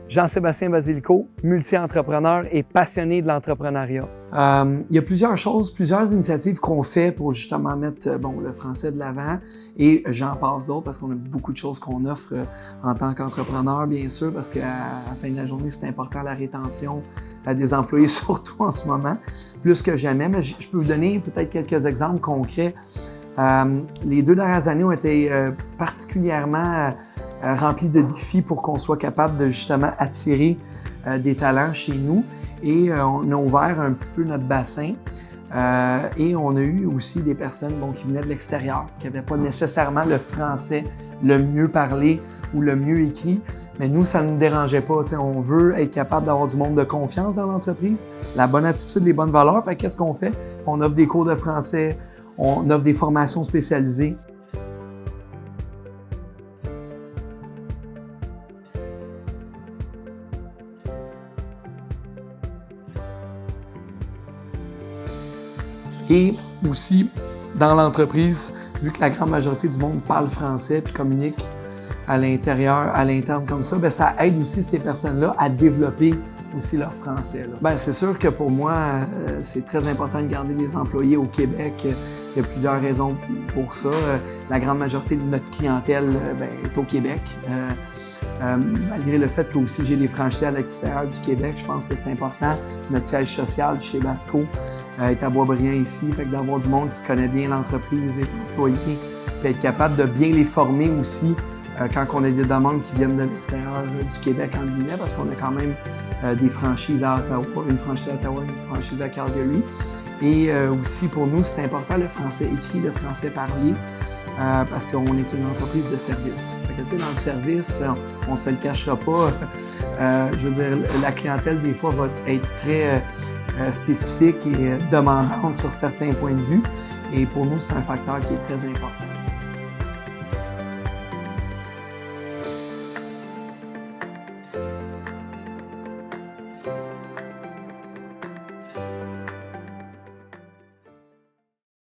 Jean-Sébastien Basilico, multi-entrepreneur et passionné de l'entrepreneuriat. Il y a plusieurs initiatives qu'on fait pour justement mettre le français de l'avant et j'en passe d'autres parce qu'on a beaucoup de choses qu'on offre en tant qu'entrepreneur, bien sûr, parce qu'à la fin de la journée, c'est important la rétention des employés, surtout en ce moment, plus que jamais. Mais je peux vous donner peut-être quelques exemples concrets. Les 2 dernières années ont été particulièrement rempli de défis pour qu'on soit capable de justement attirer des talents chez nous. Et on a ouvert un petit peu notre bassin. Et on a eu aussi des personnes qui venaient de l'extérieur, qui n'avaient pas nécessairement le français le mieux parlé ou le mieux écrit. Mais nous, ça ne nous dérangeait pas. On veut être capable d'avoir du monde de confiance dans l'entreprise, la bonne attitude, les bonnes valeurs. Fait qu'est-ce qu'on fait? On offre des cours de français, on offre des formations spécialisées. Et aussi, dans l'entreprise, vu que la grande majorité du monde parle français puis communique à l'interne comme ça, bien, ça aide aussi ces personnes-là à développer aussi leur français. Bien, c'est sûr que pour moi, c'est très important de garder les employés au Québec. Il y a plusieurs raisons pour ça. La grande majorité de notre clientèle est au Québec. Malgré le fait que aussi j'ai des franchisés à l'extérieur du Québec, je pense que c'est important. Notre siège social chez Basco est à Boisbriand ici, fait que d'avoir du monde qui connaît bien l'entreprise, les employés, puis être capable de bien les former aussi quand on a des demandes qui viennent de l'extérieur du Québec en guillemets, parce qu'on a quand même des franchises à Ottawa, une franchise à Ottawa, une franchise à Calgary. Et aussi pour nous, c'est important le français écrit, le français parlé. Parce qu'on est une entreprise de service. Fait que, tu sais, dans le service, on ne se le cachera pas. Je veux dire, la clientèle, des fois, va être très spécifique et demandante sur certains points de vue. Et pour nous, c'est un facteur qui est très important.